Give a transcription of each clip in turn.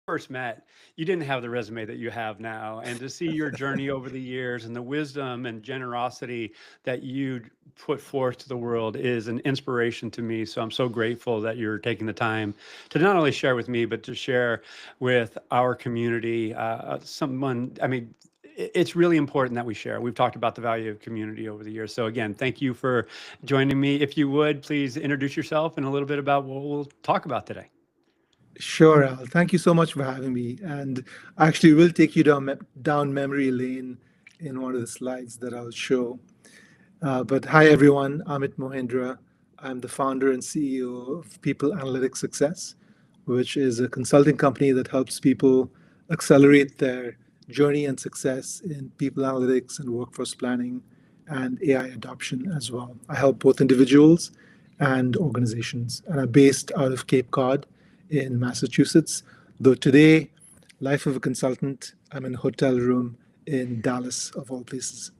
first met, you didn't have the resume that you have now. And to see your journey over the years and the wisdom and generosity that you put forth to the world is an inspiration to me. So I'm so grateful that you're taking the time to not only share with me, but to share with our community. I mean, it's really important that we share. We've talked about the value of community over the years. So again, thank you for joining me. If you would, please introduce yourself and a little bit about what we'll talk about today. Sure, Al. Thank you so much for having me. And actually, we'll take you down memory lane in one of the slides that I'll show. But hi, everyone. Amit Mohindra. I'm the founder and CEO of People Analytics Success, which is a consulting company that helps people accelerate their journey and success in people analytics and workforce planning and AI adoption as well. I help both individuals and organizations, and I'm based out of Cape Cod in Massachusetts. Though today, life of a consultant, I'm in a hotel room in Dallas, of all places.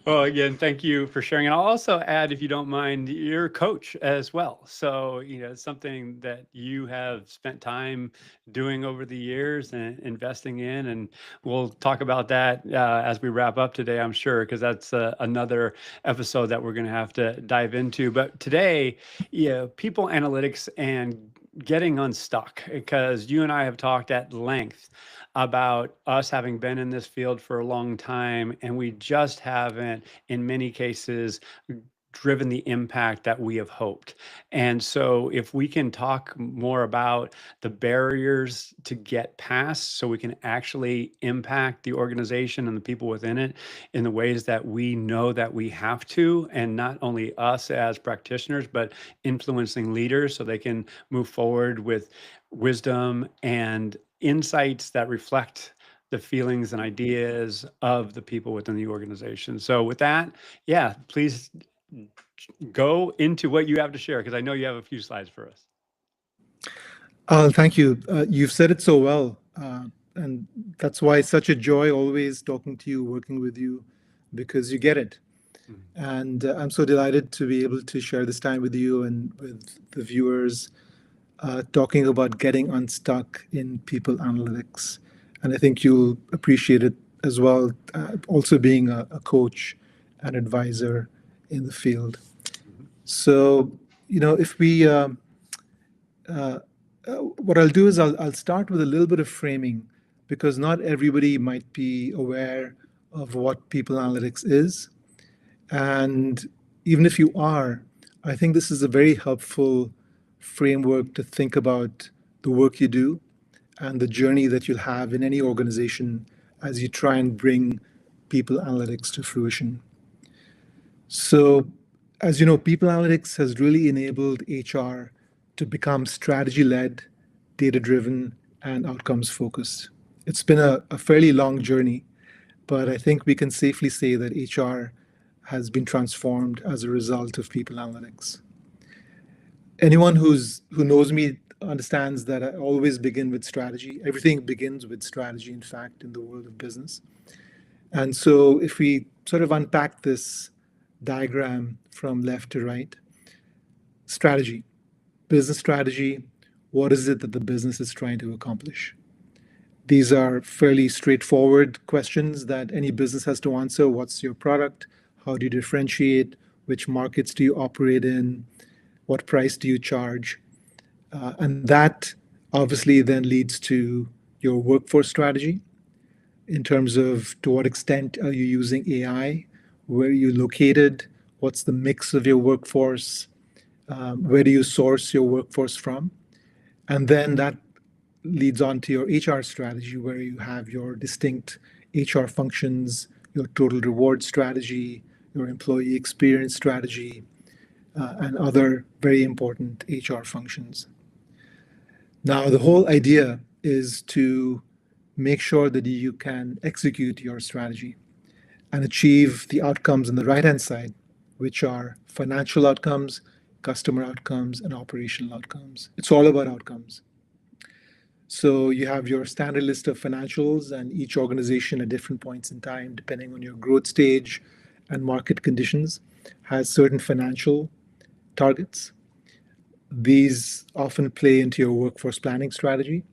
Well, again, thank you for sharing. And I'll also add, if you don't mind, you're a coach as well. So, it's something that you have spent time doing over the years and investing in. And we'll talk about that as we wrap up today, I'm sure, because that's another episode that we're going to have to dive into. But today, people analytics and getting unstuck, because you and I have talked at length about us having been in this field for a long time, and we just haven't, in many cases, driven the impact that we have hoped. And so if we can talk more about the barriers to get past so we can actually impact the organization and the people within it in the ways that we know that we have to, and not only us as practitioners, but influencing leaders so they can move forward with wisdom and insights that reflect the feelings and ideas of the people within the organization. So with that, please go into what you have to share, because I know you have a few slides for us. Thank you. You've said it so well. And that's why it's such a joy always talking to you, working with you, because you get it. And I'm so delighted to be able to share this time with you and with the viewers, talking about getting unstuck in people analytics. And I think you'll appreciate it as well, also being a coach and advisor in the field. So, if we, what I'll do is I'll start with a little bit of framing, because not everybody might be aware of what people analytics is. And even if you are, I think this is a very helpful framework to think about the work you do and the journey that you'll have in any organization as you try and bring people analytics to fruition. So, as you know, people analytics has really enabled HR to become strategy-led, data-driven, and outcomes-focused. It's been a fairly long journey, but I think we can safely say that HR has been transformed as a result of people analytics. Anyone who knows me understands that I always begin with strategy. Everything begins with strategy, in fact, in the world of business. And so if we sort of unpack this diagram from left to right, strategy, business strategy, what is it that the business is trying to accomplish? These are fairly straightforward questions that any business has to answer. What's your product? How do you differentiate? Which markets do you operate in? What price do you charge? And that obviously then leads to your workforce strategy in terms of to what extent are you using AI? Where are you located? What's the mix of your workforce? Where do you source your workforce from? And then that leads on to your HR strategy, where you have your distinct HR functions, your total reward strategy, your employee experience strategy, and other very important HR functions. Now, the whole idea is to make sure that you can execute your strategy and achieve the outcomes on the right-hand side, which are financial outcomes, customer outcomes, and operational outcomes. It's all about outcomes. So you have your standard list of financials, and each organization at different points in time, depending on your growth stage and market conditions, has certain financial targets. These often play into your workforce planning strategy.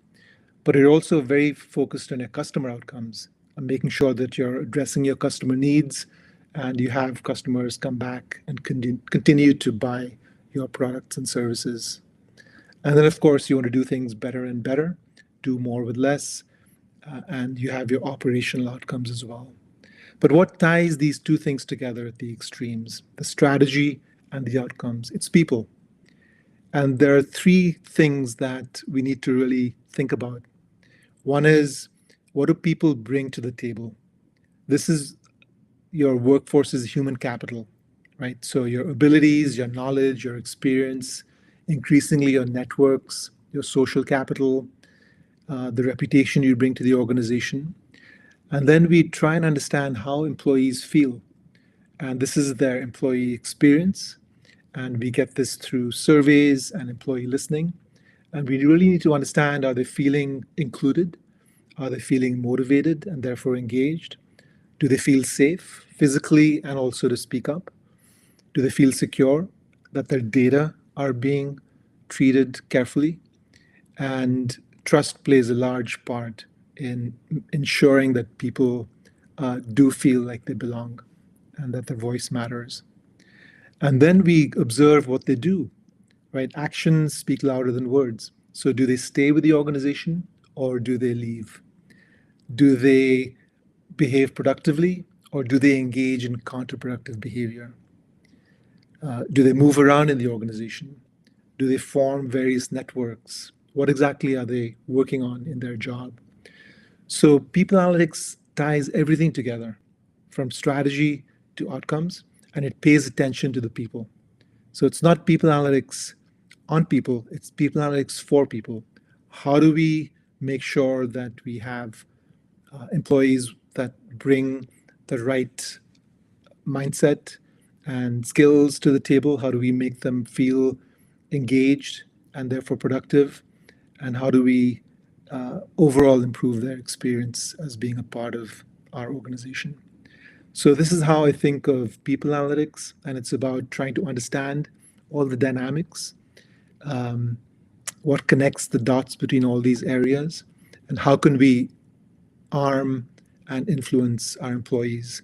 but you're also very focused on your customer outcomes and making sure that you're addressing your customer needs and you have customers come back and continue to buy your products and services. And then, of course, you want to do things better and better, do more with less, and you have your operational outcomes as well. But what ties these two things together at the extremes, the strategy and the outcomes? It's people. And there are three things that we need to really think about. One is, what do people bring to the table? This is your workforce's human capital, right? So your abilities, your knowledge, your experience, increasingly your networks, your social capital, the reputation you bring to the organization. And then we try and understand how employees feel. And this is their employee experience. And we get this through surveys and employee listening. And we really need to understand, are they feeling included? Are they feeling motivated and therefore engaged? Do they feel safe physically and also to speak up? Do they feel secure that their data are being treated carefully? And trust plays a large part in ensuring that people do feel like they belong and that their voice matters. And then we observe what they do, right? Actions speak louder than words. So do they stay with the organization or do they leave? Do they behave productively or do they engage in counterproductive behavior? Do they move around in the organization? Do they form various networks? What exactly are they working on in their job? So people analytics ties everything together from strategy to outcomes, and it pays attention to the people. So it's not people analytics on people, it's people analytics for people. How do we make sure that we have employees that bring the right mindset and skills to the table? How do we make them feel engaged and therefore productive? And how do we overall improve their experience as being a part of our organization? So, this is how I think of people analytics, and it's about trying to understand all the dynamics, um, what connects the dots between all these areas, and how can we arm and influence our employees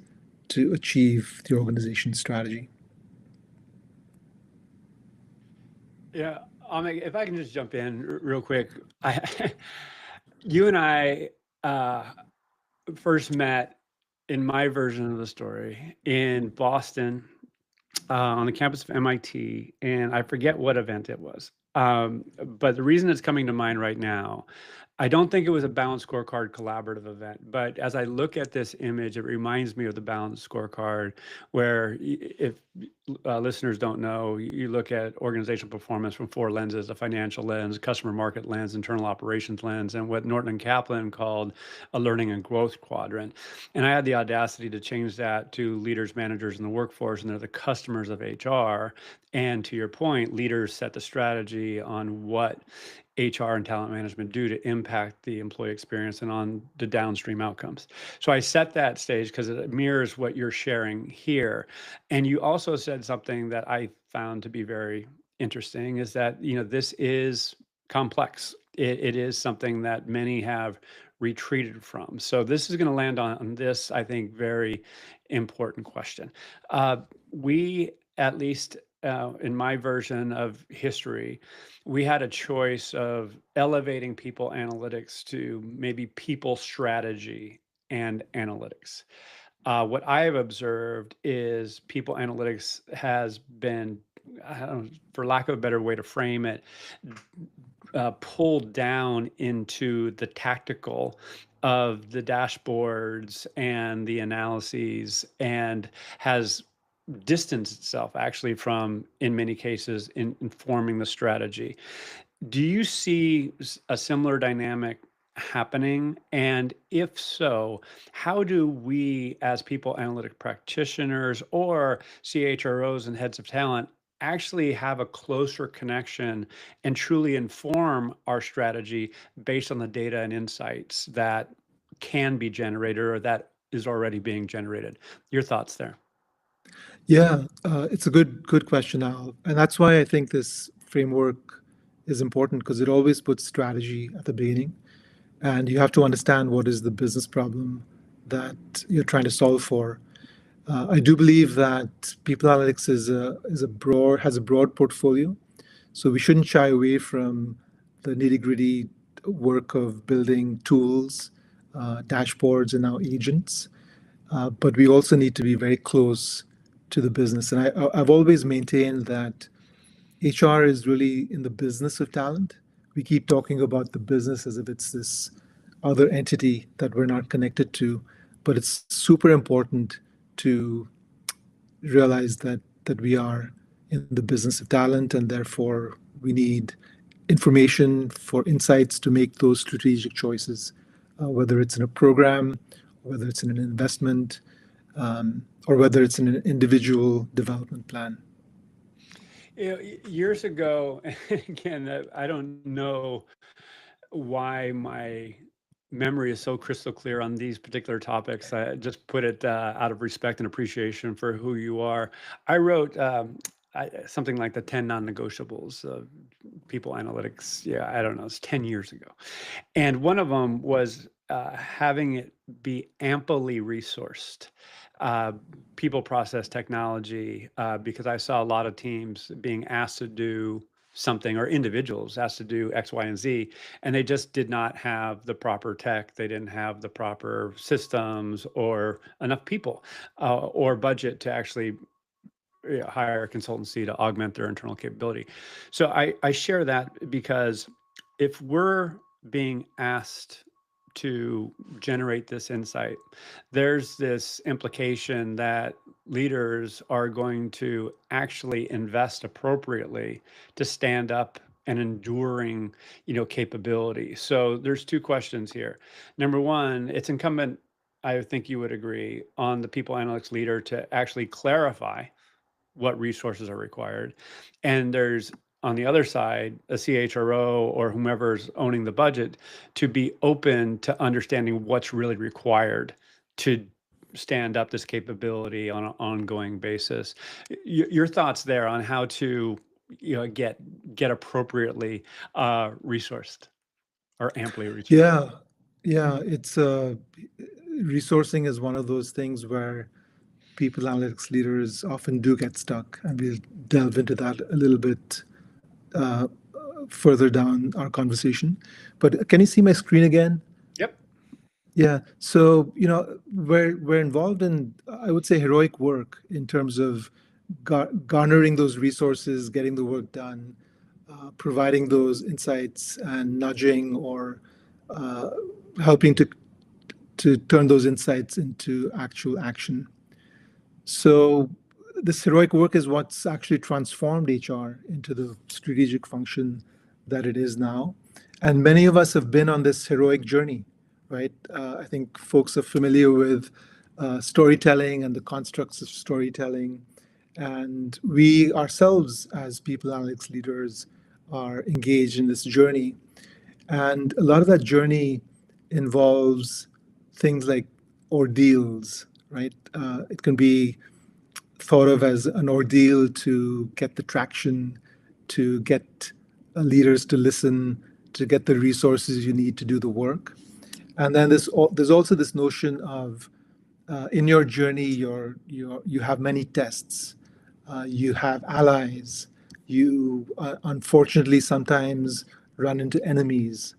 to achieve the organization's strategy. Yeah, Amit, if I can just jump in real quick, I, you and I uh, first met in my version of the story in Boston on the campus of MIT, and I forget what event it was. But the reason it's coming to mind right now, I don't think it was a balanced scorecard collaborative event, but as I look at this image, it reminds me of the balanced scorecard, where if listeners don't know, you look at organizational performance from four lenses: a financial lens, customer market lens, internal operations lens, and what Norton and Kaplan called a learning and growth quadrant. And I had the audacity to change that to leaders, managers, and the workforce, and they're the customers of HR. And to your point, leaders set the strategy on what HR and talent management do to impact the employee experience and on the downstream outcomes. So I set that stage because it mirrors what you're sharing here. And you also said something that I found to be very interesting, is that, this is complex. It is something that many have retreated from. So this is going to land on this, I think, very important question. We, at least in my version of history, we had a choice of elevating people analytics to maybe people strategy and analytics. What I have observed is people analytics has been, I don't know, for lack of a better way to frame it, pulled down into the tactical of the dashboards and the analyses, and has distanced itself actually from, in many cases, informing the strategy. Do you see a similar dynamic happening? And if so, how do we, as people analytic practitioners or CHROs and heads of talent, actually have a closer connection and truly inform our strategy based on the data and insights that can be generated or that is already being generated? Your thoughts there? Yeah, it's a good question, Al, and that's why I think this framework is important because it always puts strategy at the beginning. and you have to understand what is the business problem that you're trying to solve for. I do believe that people analytics is a broad has a broad portfolio, so we shouldn't shy away from the nitty gritty work of building tools, dashboards, and now agents. But we also need to be very close to the business. And I've always maintained that HR is really in the business of talent. We keep talking about the business as if it's this other entity that we're not connected to, but it's super important to realize that we are in the business of talent, and therefore we need information for insights to make those strategic choices, whether it's in a program, whether it's in an investment, or whether it's in an individual development plan. Years ago, again, I don't know why my memory is so crystal clear on these particular topics. I just put it out of respect and appreciation for who you are. I wrote something like the 10 non-negotiables of people analytics. Yeah, I don't know, it's 10 years ago. And one of them was having it be amply resourced, uh, people, process, technology, because I saw a lot of teams being asked to do something, or individuals asked to do X, Y, and Z, and they just did not have the proper tech. They didn't have the proper systems or enough people or budget to actually hire a consultancy to augment their internal capability. So I share that because if we're being asked to generate this insight, there's this implication that leaders are going to actually invest appropriately to stand up an enduring, capability. So there's two questions here. Number one, it's incumbent, I think you would agree, on the people analytics leader to actually clarify what resources are required. And there's, on the other side, a CHRO or whomever's owning the budget to be open to understanding what's really required to stand up this capability on an ongoing basis. Your thoughts there on how to, get appropriately resourced or amply resourced. Yeah, yeah, it's resourcing is one of those things where people analytics leaders often do get stuck, and we'll delve into that a little bit uh, further down our conversation. But can you see my screen again? Yep. Yeah. So, we're involved in, I would say, heroic work in terms of garnering those resources, getting the work done, providing those insights, and nudging or uh, helping to turn those insights into actual action. So this heroic work is what's actually transformed HR into the strategic function that it is now. And many of us have been on this heroic journey, right? I think folks are familiar with storytelling and the constructs of storytelling. And we ourselves, as people analytics leaders, are engaged in this journey. And a lot of that journey involves things like ordeals, right? It can be thought of as an ordeal to get the traction, to get leaders to listen, to get the resources you need to do the work. And then there's also this notion of in your journey, you have many tests, you have allies, you unfortunately sometimes run into enemies.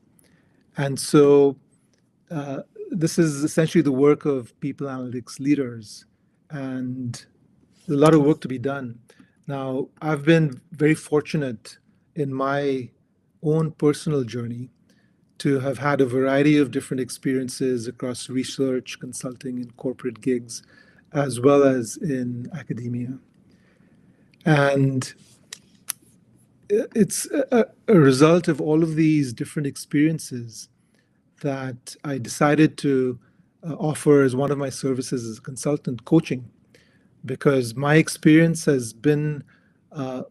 And so this is essentially the work of people analytics leaders. And a lot of work to be done. Now, I've been very fortunate in my own personal journey to have had a variety of different experiences across research, consulting, and corporate gigs, as well as in academia. And it's a result of all of these different experiences that I decided to offer as one of my services as a consultant coaching, because my experience has been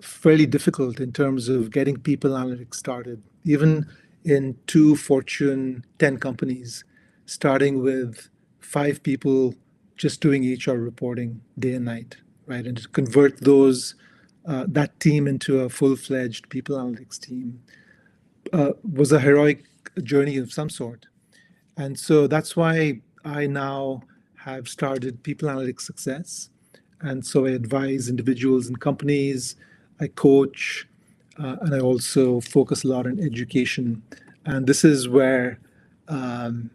fairly difficult in terms of getting people analytics started, even in two Fortune 10 companies, starting with 5 people just doing HR reporting day and night, right? And to convert that team into a full-fledged people analytics team was a heroic journey of some sort. And so that's why I now have started People Analytics Success. And so I advise individuals and companies, I coach, and I also focus a lot on education. And this is where um,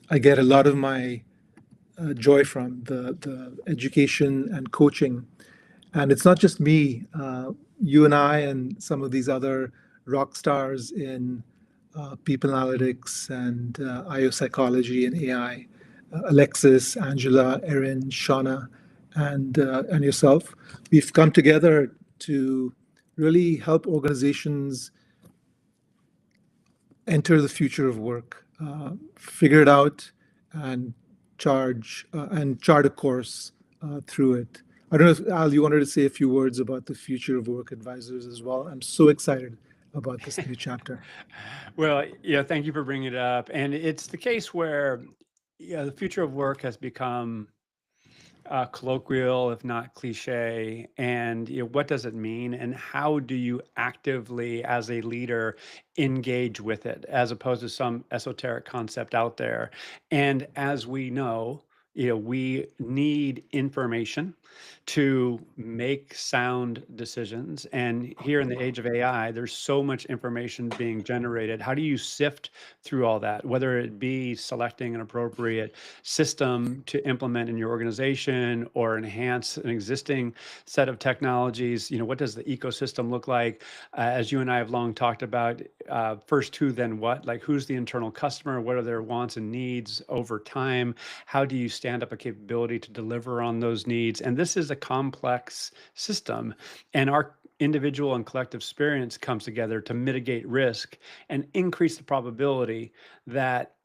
I get a lot of my joy from the education and coaching. And it's not just me, you and I, and some of these other rock stars in people analytics and IO psychology and AI, Alexis, Angela, Erin, Shauna, and yourself. We've come together to really help organizations enter the future of work, figure it out, and chart a course through it. I don't know if Al, you wanted to say a few words about the future of work advisors as well. I'm so excited about this new chapter. Well, yeah, thank you for bringing it up. And it's the case where, yeah, the future of work has become colloquial, if not cliche. And what does it mean, and how do you actively, as a leader, engage with it, as opposed to some esoteric concept out there? And as we know, we need information to make sound decisions. And here in the age of AI, there's so much information being generated. How do you sift through all that, whether it be selecting an appropriate system to implement in your organization or enhance an existing set of technologies? What does the ecosystem look like? As you and I have long talked about, first who, then what, like who's the internal customer, what are their wants and needs over time? How do you stand up a capability to deliver on those needs? And this is a complex system, and our individual and collective experience comes together to mitigate risk and increase the probability that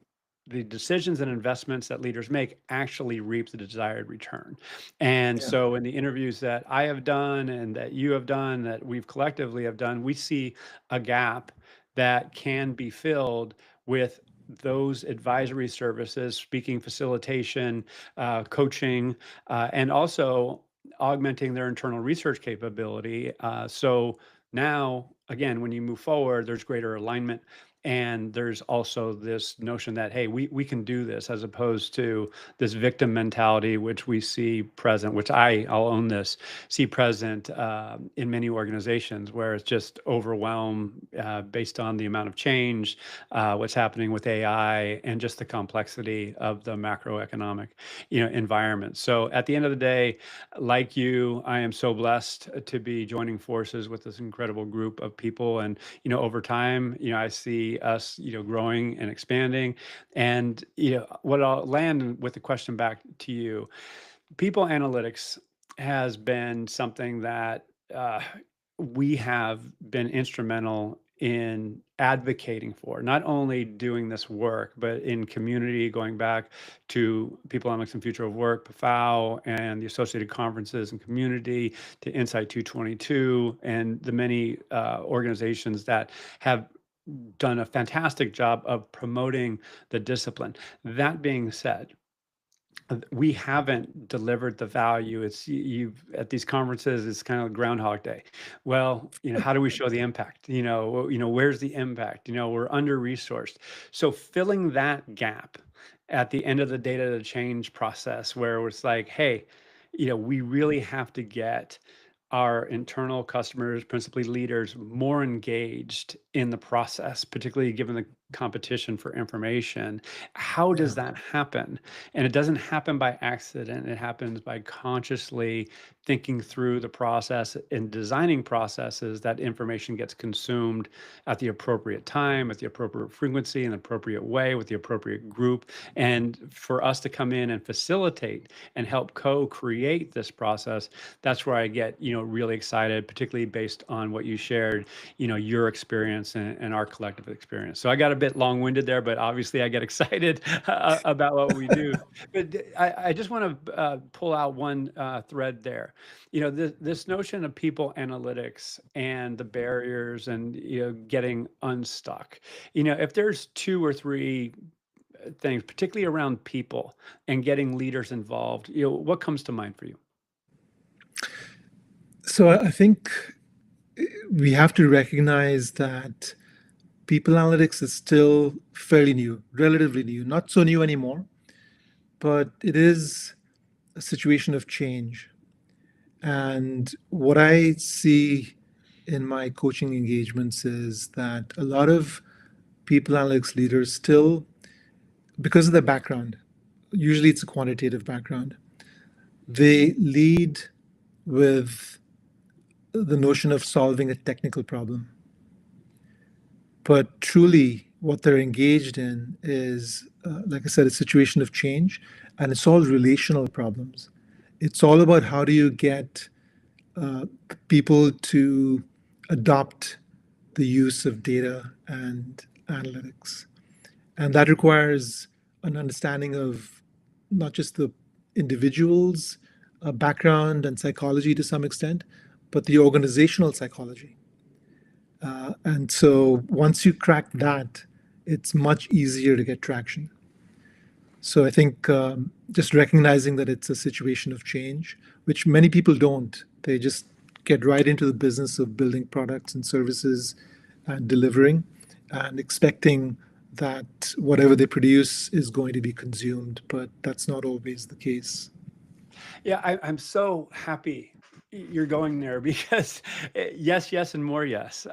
the decisions and investments that leaders make actually reap the desired return. And Yeah, so in the interviews that I have done and that you have done, that we've collectively have done, we see a gap that can be filled with those advisory services, speaking facilitation, coaching, and also augmenting their internal research capability. So now, again, when you move forward, there's greater alignment, and there's also this notion that, hey, we can do this, as opposed to this victim mentality, which we see present, which I'll own this, see present in many organizations, where it's just overwhelmed based on the amount of change, what's happening with AI, and just the complexity of the macroeconomic environment. So at the end of the day, like you, I am so blessed to be joining forces with this incredible group of people. And over time, I see us growing and expanding. And what I'll land with the question back to you: people analytics has been something that we have been instrumental in advocating for, not only doing this work, but in community, going back to People Analytics and Future of Work, PFAO, and the associated conferences and community, to Insight 222, and the many organizations that have done a fantastic job of promoting the discipline. That being said, we haven't delivered the value. It's you've at these conferences, it's kind of Groundhog Day. Well, how do we show the impact? Where's the impact? We're under resourced. So filling that gap at the end of the data to change process, where it's like, hey, we really have to get our internal customers, principally leaders, more engaged in the process, particularly given the competition for information. How yeah, does that happen? And it doesn't happen by accident. It happens by consciously thinking through the process and designing processes that information gets consumed at the appropriate time, at the appropriate frequency, in the appropriate way, with the appropriate group. And for us to come in and facilitate and help co-create this process, that's where I get, really excited, particularly based on what you shared, your experience and our collective experience. So I got a bit long-winded there, but obviously I get excited about what we do. But I just want to pull out one thread there. This notion of people analytics and the barriers and getting unstuck. If there's two or three things, particularly around people and getting leaders involved, what comes to mind for you? so I think we have to recognize that people analytics is still fairly new, relatively new, not so new anymore, but it is a situation of change. And what I see in my coaching engagements is that a lot of people analytics leaders still, because of their background, usually it's a quantitative background, they lead with the notion of solving a technical problem. But truly, what they're engaged in is, like I said, a situation of change, and it's all relational problems. It's all about how do you get uh, people to adopt the use of data and analytics. And that requires an understanding of not just the individual's background and psychology to some extent, but the organizational psychology. And so once you crack that, it's much easier to get traction. So I think just recognizing that it's a situation of change, which many people don't, they just get right into the business of building products and services and delivering and expecting that whatever they produce is going to be consumed, but that's not always the case. Yeah, I'm so happy you're going there because yes, yes, and more yes.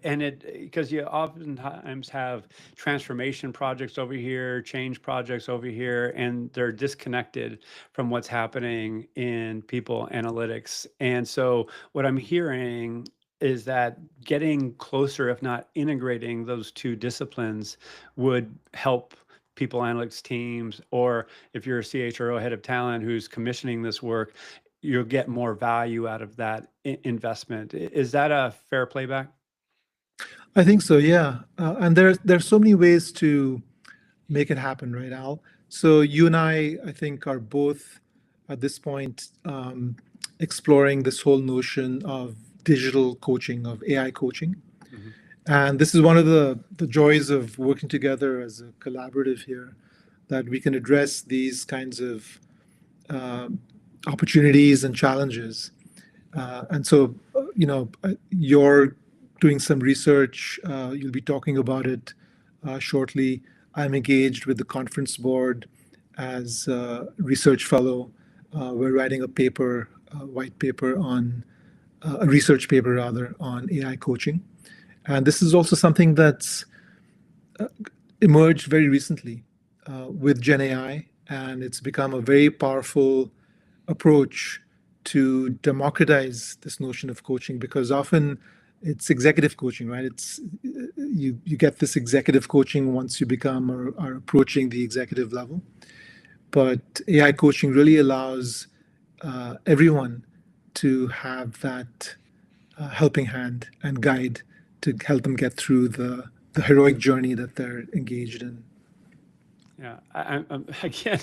And it because you oftentimes have transformation projects over here, change projects over here, and they're disconnected from what's happening in people analytics. And so what I'm hearing is that getting closer, if not integrating those two disciplines, would help people analytics teams, or if you're a CHRO, head of talent, who's commissioning this work, you'll get more value out of that investment. Is that a fair playback? I think so, yeah. And there's so many ways to make it happen, right, Al? So you and I think, are both at this point exploring this whole notion of digital coaching, of AI coaching. Mhm. And this is one of the joys of working together as a collaborative here, that we can address these kinds of um opportunities and challenges. You're doing some research. You'll be talking about it shortly. I'm engaged with the conference board as a research fellow. We're writing a paper, a white paper on a research paper rather on AI coaching. And this is also something that's emerged very recently with Gen AI, and it's become a very powerful approach to democratize this notion of coaching, because often it's executive coaching, right? It's you get this executive coaching once you become or are approaching the executive level, but AI coaching really allows everyone to have that helping hand and guide to help them get through the heroic journey that they're engaged in. Yeah, I'm again,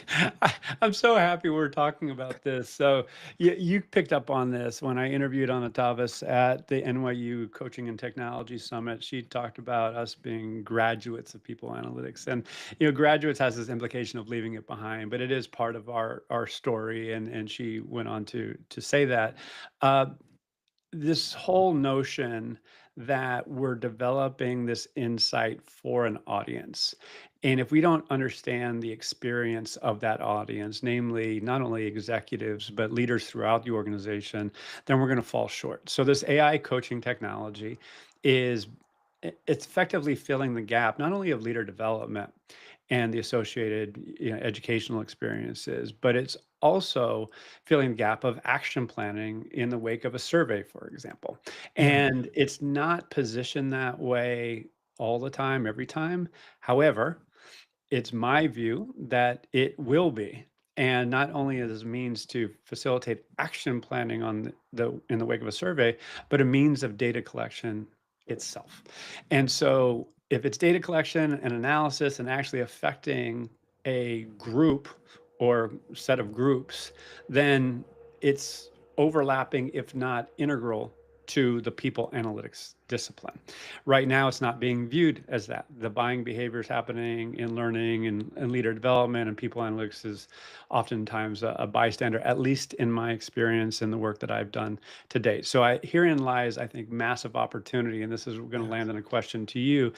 I'm so happy we're talking about this. So you picked up on this when I interviewed Anna Tavis at the NYU Coaching and Technology Summit. She talked about us being graduates of people analytics, and graduates has this implication of leaving it behind, but it is part of our story. And she went on to say that. Uh, this whole notion that we're developing this insight for an audience. And if we don't understand the experience of that audience, namely not only executives, but leaders throughout the organization, then we're going to fall short. So, this AI coaching technology is it's effectively filling the gap, not only of leader development and the associated educational experiences, but it's also filling the gap of action planning in the wake of a survey, for example. Yeah. And it's not positioned that way all the time, every time. However, it's my view that it will be. And not only as a means to facilitate action planning on the in the wake of a survey, but a means of data collection itself. And so if it's data collection and analysis and actually affecting a group or set of groups, then it's overlapping, if not integral, to the people analytics discipline. Right now, it's not being viewed as that. The buying behavior is happening in learning and leader development, and people analytics is oftentimes a bystander, at least in my experience in the work that I've done to date. So herein lies, I think, massive opportunity. And this is going to Yeah. land in a question to you.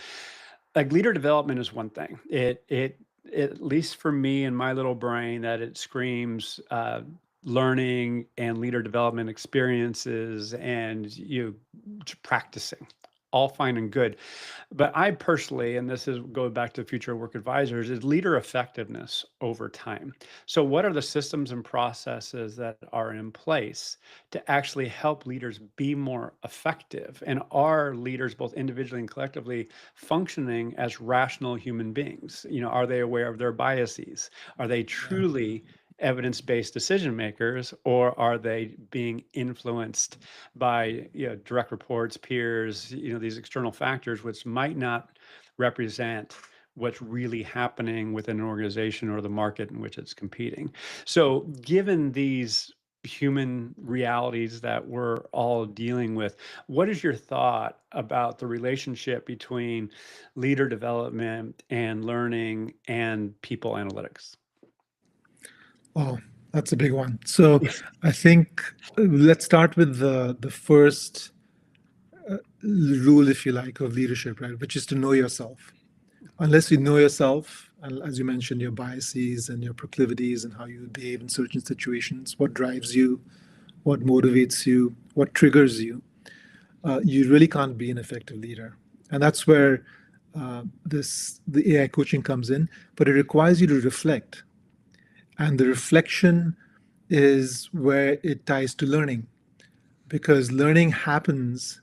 like leader development is one thing. It at least for me in my little brain, that it screams learning and leader development experiences and practicing, all fine and good. But I personally, and this is go back to future work advisors, is leader effectiveness over time. So what are the systems and processes that are in place to actually help leaders be more effective? And are leaders, both individually and collectively, functioning as rational human beings? Are they aware of their biases? Are they Yeah. truly evidence-based decision makers, or are they being influenced by direct reports, peers, these external factors which might not represent what's really happening within an organization or the market in which it's competing? So given these human realities that we're all dealing with, what is your thought about the relationship between leader development and learning and people analytics? Oh, that's a big one. So I think let's start with the first rule, if you like, of leadership, right? Which is to know yourself. Unless you know yourself, and as you mentioned, your biases and your proclivities and how you behave in certain situations, what drives you, what motivates you, what triggers you, you really can't be an effective leader. And that's where the AI coaching comes in. But it requires you to reflect, and the reflection is where it ties to learning, because learning happens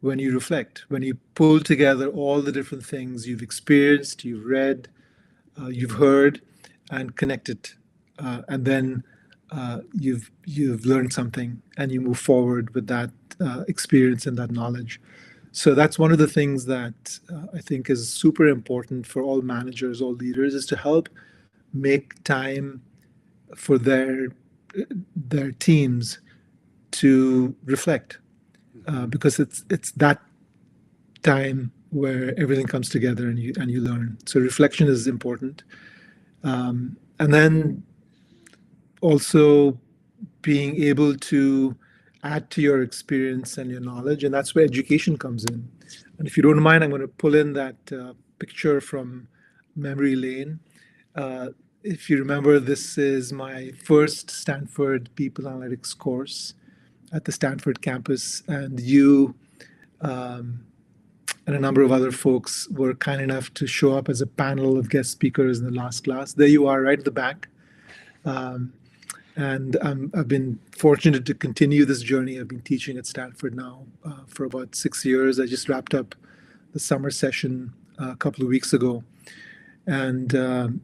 when you reflect, when you pull together all the different things you've experienced, you've read, you've heard, and connected, and then you've learned something, and you move forward with that experience and that knowledge. So that's one of the things that I think is super important for all managers, all leaders, is to help make time for their teams to reflect, because it's that time where everything comes together and you learn. So reflection is important, and then also being able to add to your experience and your knowledge, and that's where education comes in. And if you don't mind, I'm going to pull in that picture from memory lane. If you remember, this is my first Stanford People Analytics course at the Stanford campus, and you and a number of other folks were kind enough to show up as a panel of guest speakers in the last class. There you are, right at the back. Um, and I've been fortunate to continue this journey. I've been teaching at Stanford now for about 6 years. I just wrapped up the summer session a couple of weeks ago. And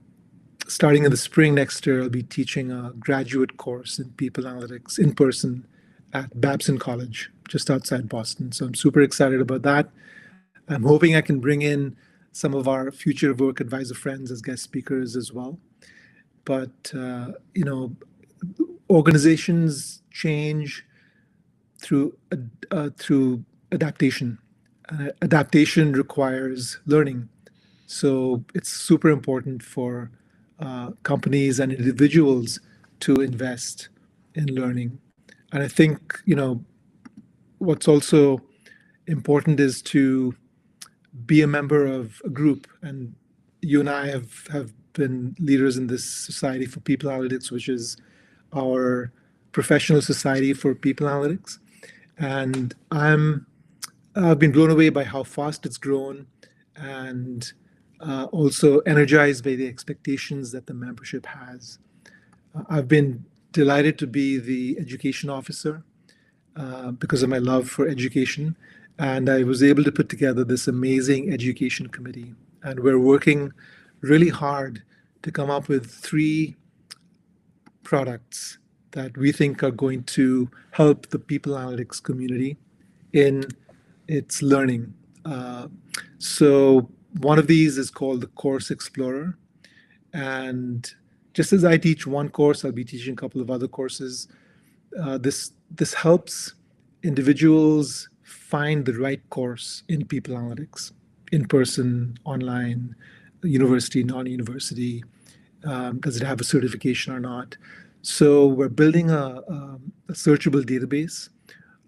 starting in the spring next year, I'll be teaching a graduate course in people analytics in person at Babson College, just outside Boston. So I'm super excited about that. I'm hoping I can bring in some of our future work advisor friends as guest speakers as well. But, organizations change through adaptation. Adaptation requires learning. So it's super important for companies and individuals to invest in learning. And I think, what's also important is to be a member of a group. And you and I have been leaders in this society for people analytics, which is our professional society for people analytics. And I've been blown away by how fast it's grown, and also energized by the expectations that the membership has. I've been delighted to be the education officer because of my love for education. And I was able to put together this amazing education committee. And we're working really hard to come up with 3 products that we think are going to help the people analytics community in its learning. So one of these is called the Course Explorer. And just as I teach one course, I'll be teaching a couple of other courses. This helps individuals find the right course in people analytics, in person, online, university, non-university. Does it have a certification or not? So we're building a searchable database,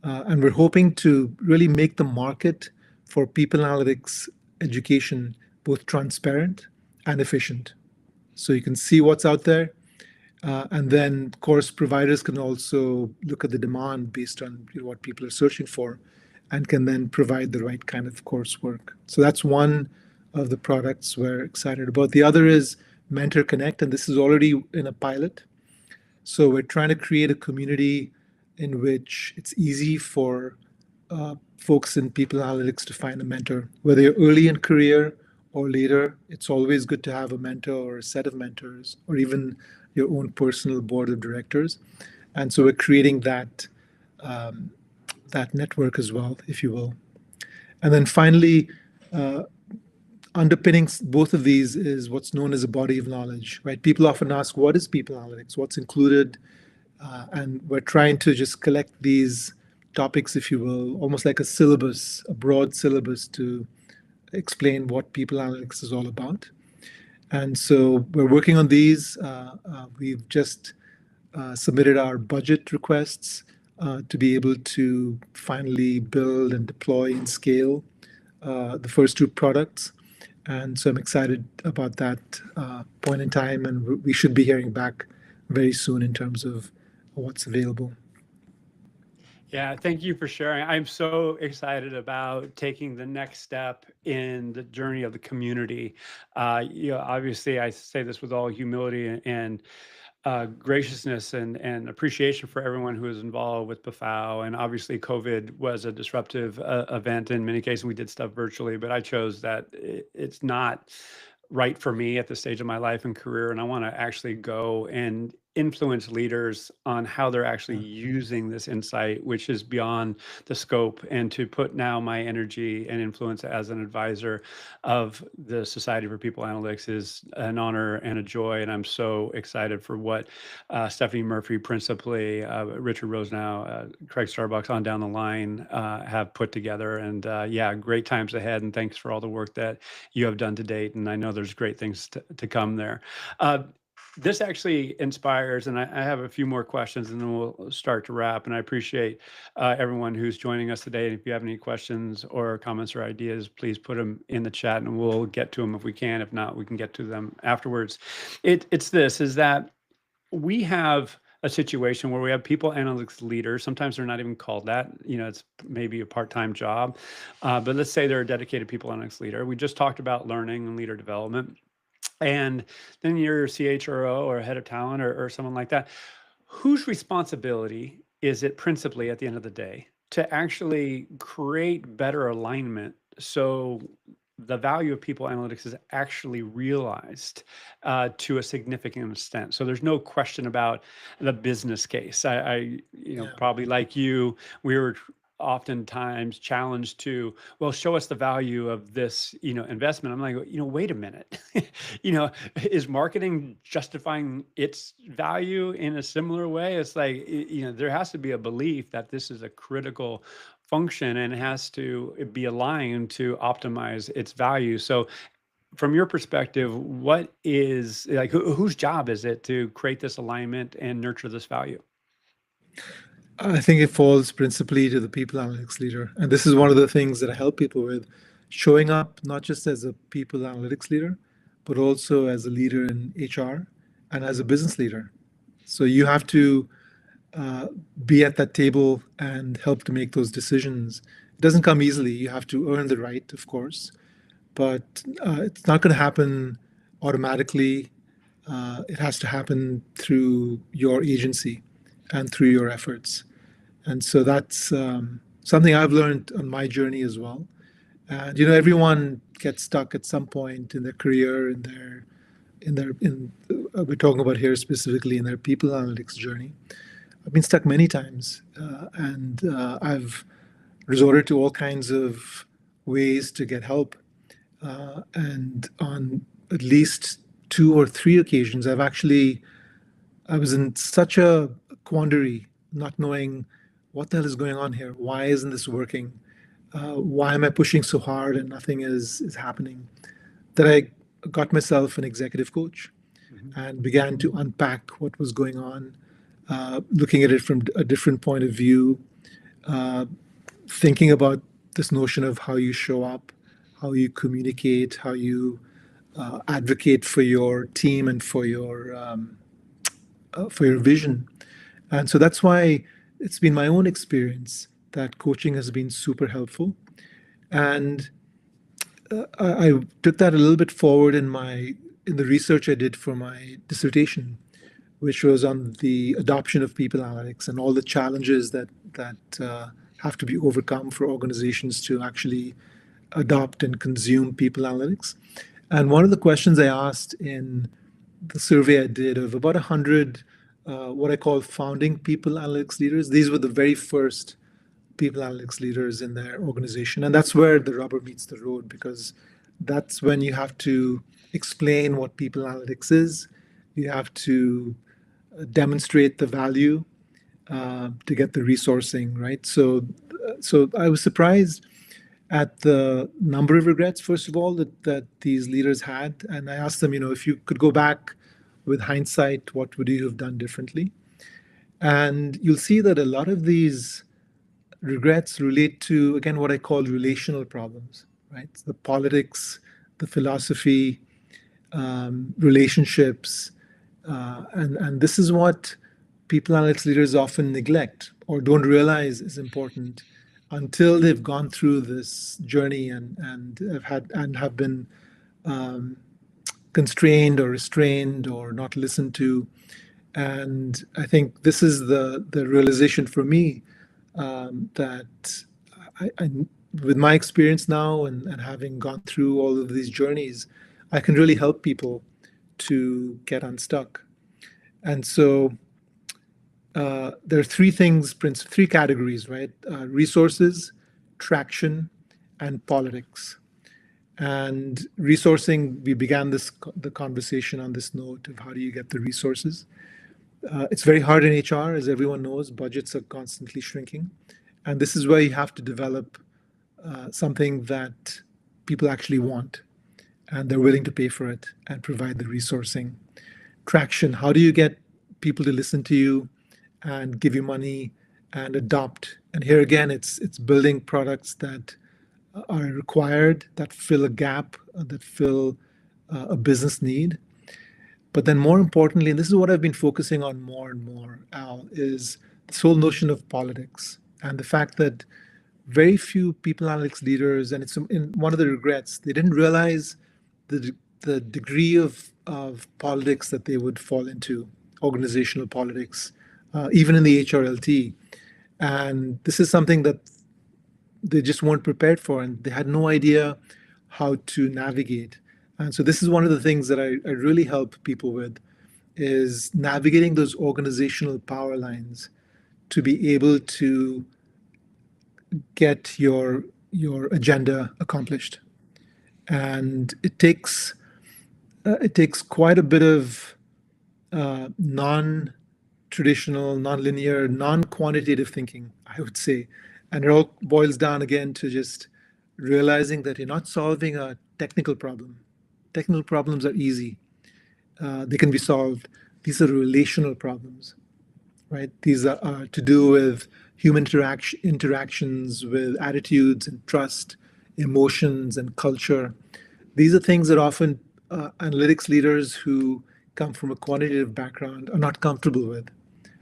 and we're hoping to really make the market for people analytics education both transparent and efficient. So you can see what's out there. And then course providers can also look at the demand based on what people are searching for and can then provide the right kind of coursework. So that's one of the products we're excited about. The other is Mentor Connect, and this is already in a pilot. So we're trying to create a community in which it's easy for folks in people analytics to find a mentor. Whether you're early in career or later, it's always good to have a mentor or a set of mentors or even your own personal board of directors. And so we're creating that network as well, if you will. And then finally, underpinning both of these is what's known as a body of knowledge, right? People often ask, what is people analytics? What's included? And we're trying to just collect these topics, if you will, almost like a syllabus, a broad syllabus to explain what people analytics is all about. And so we're working on these. We've just submitted our budget requests to be able to finally build and deploy and scale the first two products. And so I'm excited about that point in time, and we should be hearing back very soon in terms of what's available. Yeah, thank you for sharing. I'm so excited about taking the next step in the journey of the community. Obviously, I say this with all humility and graciousness and appreciation for everyone who was involved with PFAO. And obviously, COVID was a disruptive event in many cases. We did stuff virtually, but I chose that it's not right for me at this stage of my life and career. And I want to actually go and influence leaders on how they're actually using this insight, which is beyond the scope, and to put now my energy and influence as an advisor of the Society for People Analytics is an honor and a joy. And I'm so excited for what Stephanie Murphy, principally, Richard Rosenau, Craig Starbucks on down the line have put together. And yeah, great times ahead. And thanks for all the work that you have done to date. And I know there's great things to come there. This actually inspires, and I have a few more questions and then we'll start to wrap. And I appreciate everyone who's joining us today. And if you have any questions or comments or ideas, please put them in the chat and we'll get to them if we can. If not, we can get to them afterwards. It's this, is that we have a situation where we have people analytics leaders. Sometimes they're not even called that. It's maybe a part-time job. But let's say they're a dedicated people analytics leader. We just talked about learning and leader development. And then you're a CHRO or a head of talent or someone like that. Whose responsibility is it principally at the end of the day to actually create better alignment so the value of people analytics is actually realized to a significant extent? So there's no question about the business case. I probably like you, we were oftentimes challenged to, well, show us the value of this, investment. I'm like, wait a minute, is marketing justifying its value in a similar way? It's like, there has to be a belief that this is a critical function and it has to be aligned to optimize its value. So from your perspective, what is like, whose job is it to create this alignment and nurture this value? I think it falls principally to the people analytics leader. And this is one of the things that I help people with, showing up not just as a people analytics leader, but also as a leader in HR and as a business leader. So you have to be at that table and help to make those decisions. It doesn't come easily. You have to earn the right, of course, but it's not going to happen automatically. It has to happen through your agency and through your efforts. And so that's something I've learned on my journey as well. And everyone gets stuck at some point in their career, we're talking about here specifically in their people analytics journey. I've been stuck many times, and I've resorted to all kinds of ways to get help. And on at least 2 or 3 occasions, I was in such a quandary, not knowing what the hell is going on here. Why isn't this working? Why am I pushing so hard and nothing is happening? That I got myself an executive coach and began to unpack what was going on, looking at it from a different point of view, thinking about this notion of how you show up, how you communicate, how you advocate for your team and for your vision. And so that's why it's been my own experience that coaching has been super helpful. And I took that a little bit forward in the research I did for my dissertation, which was on the adoption of people analytics and all the challenges that have to be overcome for organizations to actually adopt and consume people analytics. And one of the questions I asked in the survey I did of about 100 what I call founding people analytics leaders, these were the very first people analytics leaders in their organization. And that's where the rubber meets the road, because that's when you have to explain what people analytics is. You have to demonstrate the value to get the resourcing, right? So I was surprised at the number of regrets, first of all, that these leaders had. And I asked them, if you could go back with hindsight, what would you have done differently? And you'll see that a lot of these regrets relate to, again, what I call relational problems, right? The politics, the philosophy, relationships. And this is what people analytics leaders often neglect or don't realize is important until they've gone through this journey and have been constrained or restrained or not listened to. And I think this is the realization for me that with my experience now and having gone through all of these journeys, I can really help people to get unstuck. And so there are three categories, right? Resources, traction, and politics. And resourcing, we began the conversation on this note of how do you get the resources. It's very hard in HR, as everyone knows. Budgets are constantly shrinking. And this is where you have to develop something that people actually want, and they're willing to pay for it and provide the resourcing. Traction, how do you get people to listen to you and give you money and adopt? And here again, it's building products that are required, that fill a gap, that fill a business need. But then more importantly, and this is what I've been focusing on more and more, Al, is this whole notion of politics and the fact that very few people analytics leaders, and it's in one of the regrets, they didn't realize the degree of politics that they would fall into, organizational politics, even in the HRLT. And this is something that they just weren't prepared for, and they had no idea how to navigate. And so this is one of the things that I really help people with, is navigating those organizational power lines to be able to get your agenda accomplished. And it takes quite a bit of non-traditional, non-linear, non-quantitative thinking, I would say. And it all boils down again to just realizing that you're not solving a technical problem. Technical problems are easy. They can be solved. These are relational problems, right? These are to do with human interactions, with attitudes and trust, emotions and culture. These are things that often analytics leaders who come from a quantitative background are not comfortable with.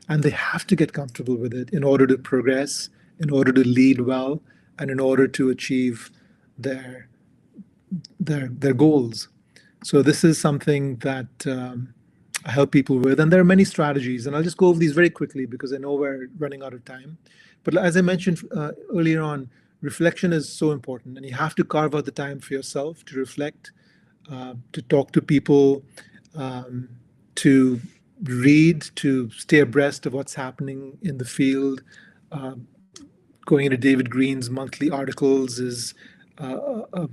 And they have to get comfortable with it in order to progress, in order to lead well, and in order to achieve their goals. So this is something that I help people with. And there are many strategies. And I'll just go over these very quickly because I know we're running out of time. But as I mentioned earlier on, reflection is so important. And you have to carve out the time for yourself to reflect, to talk to people, to read, to stay abreast of what's happening in the field. Going into David Green's monthly articles is a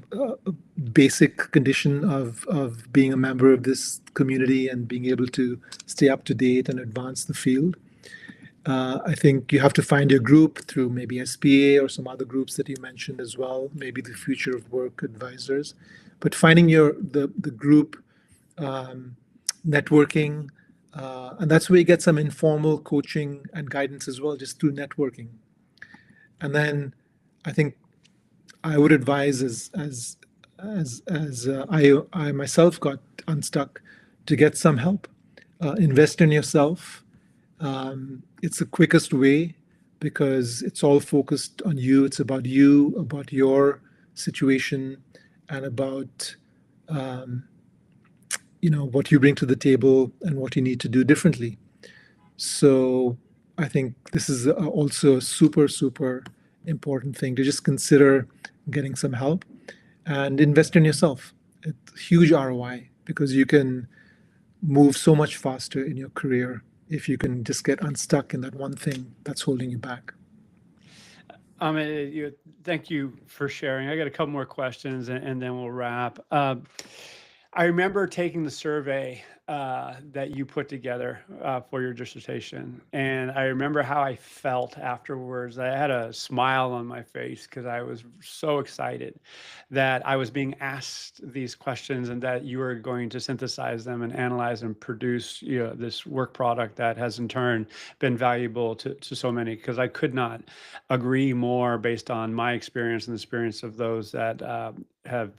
basic condition of being a member of this community and being able to stay up to date and advance the field. I think you have to find your group through maybe SPA or some other groups that you mentioned as well, maybe the Future of Work advisors. But finding the group, networking, and that's where you get some informal coaching and guidance as well, just through networking. And then I think I would advise as as I myself got unstuck, to get some help. Invest in yourself. It's the quickest way because it's all focused on you. It's about you, about your situation, and about what you bring to the table and what you need to do differently. So I think this is also a super important thing to just consider getting some help and invest in yourself. It's huge ROI because you can move so much faster in your career if you can just get unstuck in that one thing that's holding you back. Thank you for sharing. I got a couple more questions, and then we'll wrap. I remember taking the survey that you put together for your dissertation, and I remember how I felt afterwards. I had a smile on my face because I was so excited that I was being asked these questions and that you were going to synthesize them and analyze and produce, this work product that has in turn been valuable to so many. Because I could not agree more based on my experience and the experience of those that have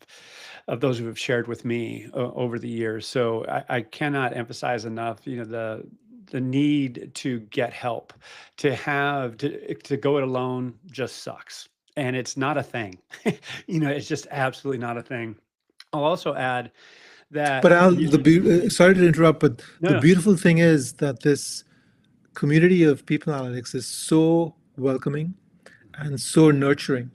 of those who have shared with me over the years. So I cannot emphasize enough, the need to get help, to go it alone just sucks. And it's not a thing. It's just absolutely not a thing. I'll also add But that Al, you, sorry to interrupt, but no, the no. beautiful thing is that this community of people analytics is so welcoming and so nurturing.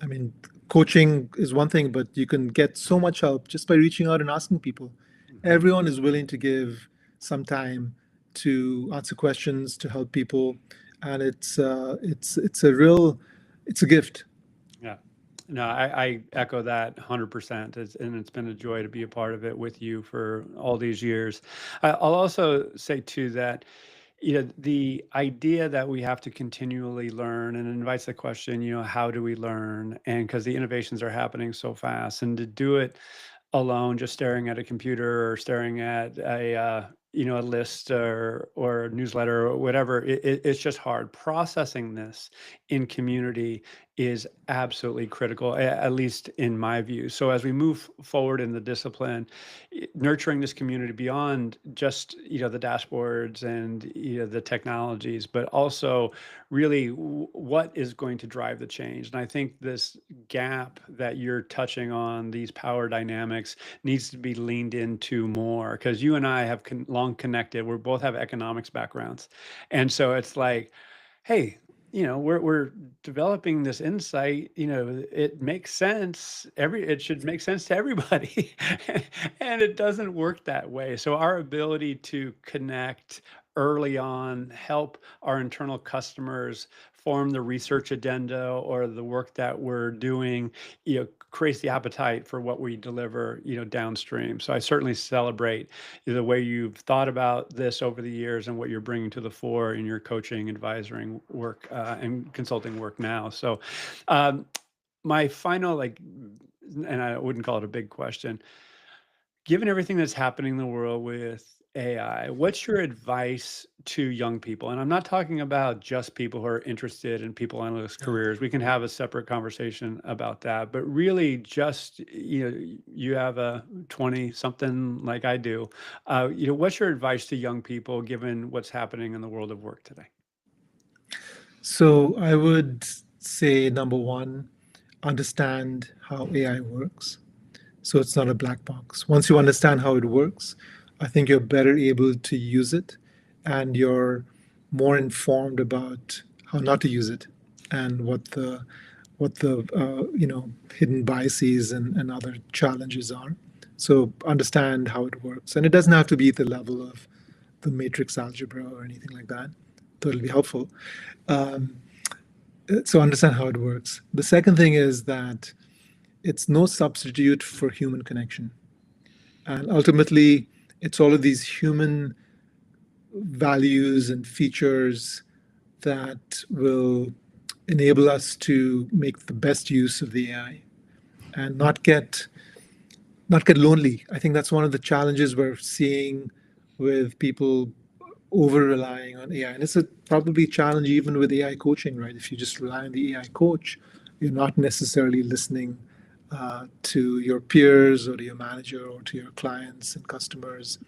I mean, coaching is one thing, but you can get so much help just by reaching out and asking people. Mhm. Everyone is willing to give some time to answer questions, to help people, and it's a gift. Yeah. No, I echo that 100%. And it's been a joy to be a part of it with you for all these years. I'll also say too that, the idea that we have to continually learn, and it invites the question, how do we learn? And because the innovations are happening so fast, and to do it alone, just staring at a computer or staring at a list or a newsletter or whatever, it's just hard. Processing this in community is absolutely critical, at least in my view. So as we move forward in the discipline, nurturing this community beyond just the dashboards and the technologies, but also really what is going to drive the change. And I think this gap that you're touching on, these power dynamics, needs to be leaned into more, because you and I have long connected. We both have economics backgrounds. And so it's like, hey, we're developing this insight, it makes sense. It should make sense to everybody. And it doesn't work that way. So our ability to connect early on, help our internal customers form the research agenda or the work that we're doing, creates the appetite for what we deliver, downstream. So I certainly celebrate the way you've thought about this over the years and what you're bringing to the fore in your coaching, advising work, and consulting work now. So, my final, and I wouldn't call it a big question, given everything that's happening in the world with AI, what's your advice to young people? And I'm not talking about just people who are interested in people analyst Yeah. careers. We can have a separate conversation about that. But really, just you have a 20 something like I do. What's your advice to young people given what's happening in the world of work today? So I would say number one, understand how AI works. So it's not a black box. Once you understand how it works, I think you're better able to use it and you're more informed about how not to use it and what the hidden biases and other challenges are. So understand how it works. And it doesn't have to be at the level of the matrix algebra or anything like that. Though it'll be helpful. Um, so understand how it works. The second thing is that it's no substitute for human connection. And ultimately, it's all of these human values and features that will enable us to make the best use of the AI and not get lonely. I think that's one of the challenges we're seeing with people over relying on AI. And it's a probably challenge even with AI coaching, right? If you just rely on the AI coach, you're not necessarily listening to your peers or to your manager or to your clients and customers.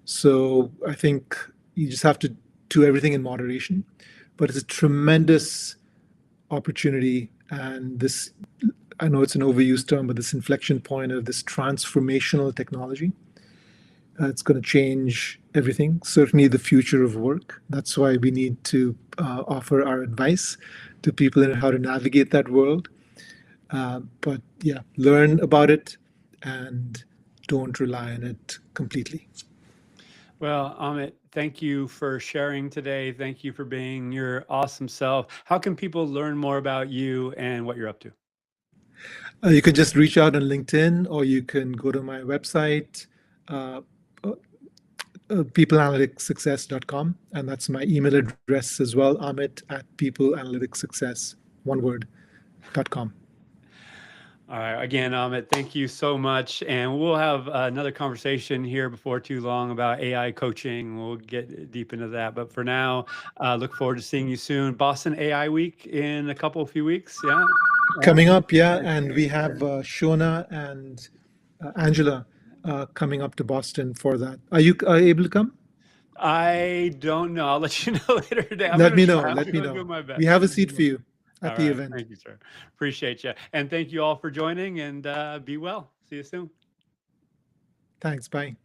So I think you just have to do everything in moderation, but it's a tremendous opportunity. And this, I know it's an overused term, but this inflection point of this transformational technology, it's going to change everything, certainly the future of work. That's why we need to offer our advice to people in how to navigate that world. But yeah, learn about it and don't rely on it completely. Well, Amit, thank you for sharing today. Thank you for being your awesome self. How can people learn more about you and what you're up to? You can just reach out on LinkedIn, or you can go to my website, uh, peopleanalyticssuccess.com. And that's my email address as well, Amit at peopleanalyticssuccess, one word.com. All right. Again, Amit, thank you so much. And we'll have another conversation here before too long about AI coaching. We'll get deep into that. But for now, look forward to seeing you soon. Boston AI Week in a few weeks. Yeah. Coming up, yeah. And Okay. we have Shona and Angela coming up to Boston for that. Are you able to come? I don't know. I'll let you know later today. I'm Let going to me know. try. I'm Let me going to do know. my We best. have a seat for you at All the right. event. Thank you, sir. Appreciate you. And thank you all for joining, and be well. See you soon. Thanks. Bye.